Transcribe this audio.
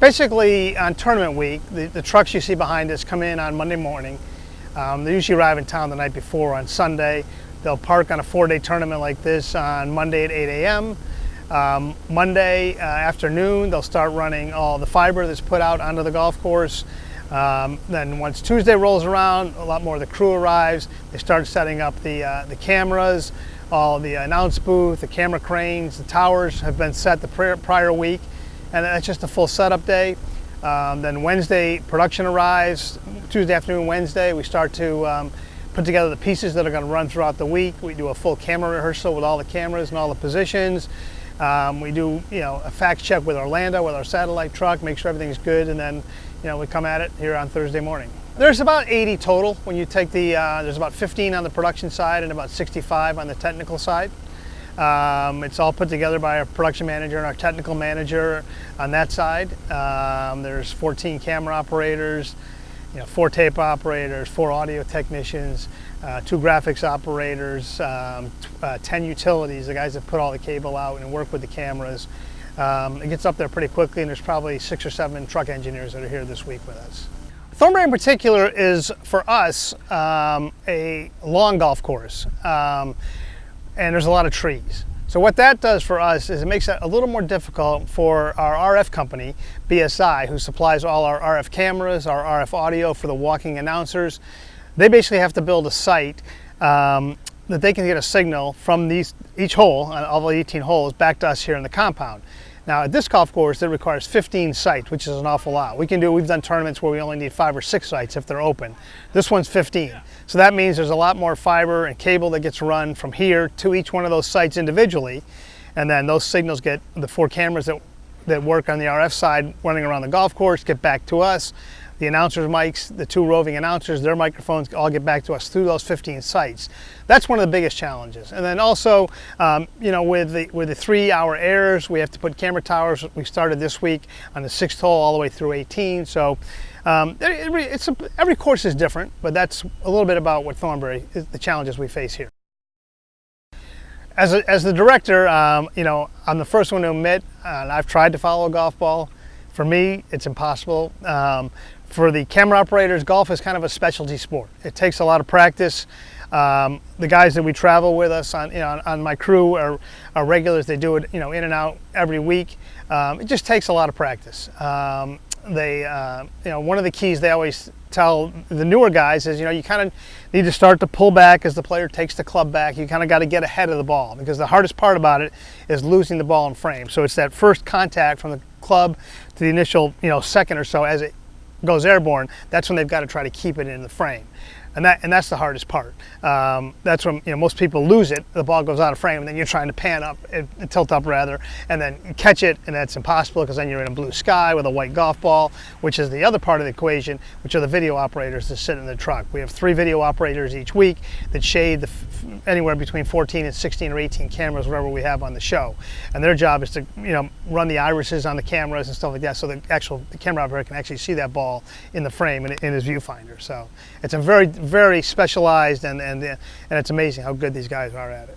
Basically, on tournament week, the trucks you see behind us come in on Monday morning. They usually arrive in town the night before on Sunday. They'll park on a 4-day tournament like this on Monday at 8 a.m. Monday afternoon, they'll start running all the fiber that's put out onto the golf course. Then once Tuesday rolls around, a lot more of the crew arrives. They start setting up the cameras, all the announce booth, the camera cranes, the towers have been set the prior week, and that's just a full setup day. Then Wednesday, production arrives. Tuesday afternoon, Wednesday, we start to put together the pieces that are going to run throughout the week. We do a full camera rehearsal with all the cameras and all the positions. We do, a fact check with Orlando with our satellite truck, make sure everything's good, and then, we come at it here on Thursday morning. There's about 80 total when you take there's about 15 on the production side and about 65 on the technical side. It's all put together by our production manager and our technical manager on that side. There's 14 camera operators, 4 tape operators, 4 audio technicians, 2 graphics operators, 10 utilities, the guys that put all the cable out and work with the cameras. It gets up there pretty quickly, and there's probably 6 or 7 truck engineers that are here this week with us. Thornberry in particular is, for us, a long golf course, and there's a lot of trees. So what that does for us is it makes it a little more difficult for our RF company, BSI, who supplies all our RF cameras, our RF audio for the walking announcers. They basically have to build a site that they can get a signal from each hole, on all the 18 holes, back to us here in the compound. Now at this golf course, it requires 15 sites, which is an awful lot. We've done tournaments where we only need 5 or 6 sites if they're open. This one's 15. So that means there's a lot more fiber and cable that gets run from here to each one of those sites individually. And then those signals get the 4 cameras that work on the RF side running around the golf course, get back to us. The announcers' mics, the 2 roving announcers, their microphones all get back to us through those 15 sites. That's one of the biggest challenges. And then also, with the 3-hour airs, we have to put camera towers. We started this week on the 6th hole all the way through 18. So every course is different, but that's a little bit about what Thornberry is, the challenges we face here. As the director, I'm the first one to admit, and I've tried to follow a golf ball. For me, it's impossible. For the camera operators, golf is kind of a specialty sport. It takes a lot of practice. The guys that we travel with us on my crew are regulars. They do it, in and out every week. It just takes a lot of practice. One of the keys they always tell the newer guys is, you kind of need to start to pull back as the player takes the club back. You kind of got to get ahead of the ball, because the hardest part about it is losing the ball in frame. So it's that first contact from the club to the initial, second or so as it goes airborne. That's when they've got to try to keep it in the frame. And that's the hardest part. That's when most people lose it. The ball goes out of frame, and then you're trying to pan up, and tilt up rather, and then catch it, and that's impossible because then you're in a blue sky with a white golf ball, which is the other part of the equation, which are the video operators that sit in the truck. We have 3 video operators each week that shade anywhere between 14 and 16 or 18 cameras, whatever we have on the show, and their job is to run the irises on the cameras and stuff like that, so the camera operator can actually see that ball in the frame and in his viewfinder. So it's a very, very specialized, and it's amazing how good these guys are at it.